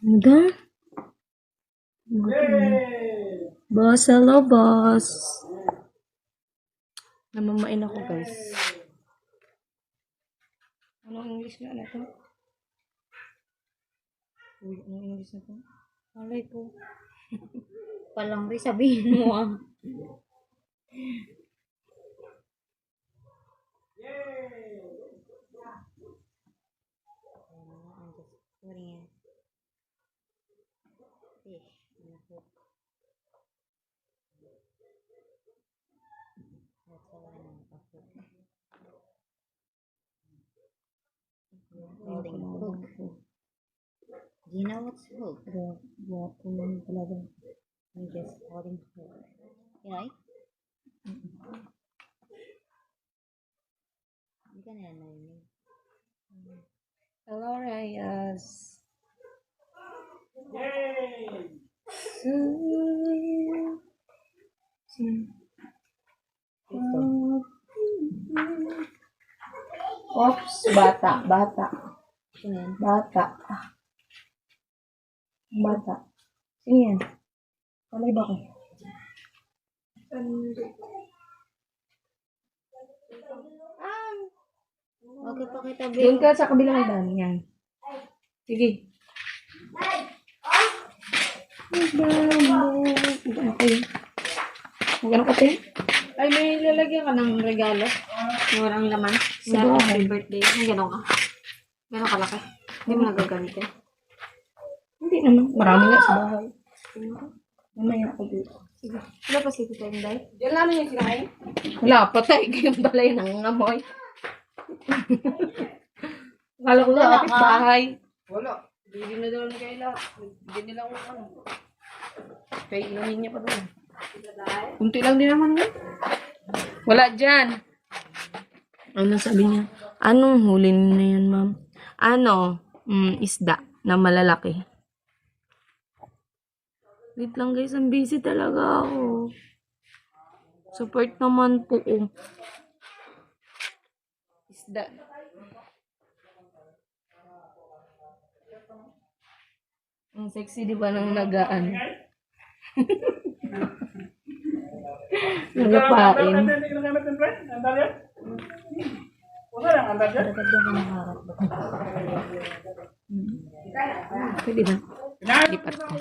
Udah. Bas, hello, boss. Namamain ako, guys. Anong English na to? Uy, anong English na to? Alay ko. Palang rin sabihin mo ah. Holding hook. Do you know what's hook? I'm just holding hook. You know? Hindi ka na narinig. Hello, Reyes. Oops, bata. Sino yan? Bata. Sino yan? Kalay ba ko? Okay pa kita, Doon babe. ka sa kabilang daan. Yan. Sige. Okay. Magkano ka tayo? Ay, may lalagyan ka ng regalo. Walang laman. Sa Ano ba? happy birthday. Ay, gano'n ka. Gano'n kalaki. Hindi mo nagagamitin. Hindi naman. Marami nga sa bahay. Mamaya ako dito. Sige. Wala pa sige tayo, Day. Diyan namin yung sinahin? Wala pa tayo. Kayong balay ng amoy. Kala ko Wala na kapit ka. bahay. Wala. Hindi na daw na kaila. Hindi nila ako ano. Kaya inumin niya pa doon. Kunti lang din naman nga. Wala dyan. Ano sabi niya? Anong huli na yan, ma'am? Ano? Isda na malalaki. Wait lang guys, ang busy talaga ako. Support naman po. Isda. Ang sexy di ba ng nagaan? Nagapain. Dapat yung manaharap. Pwede ba? Lipat ko.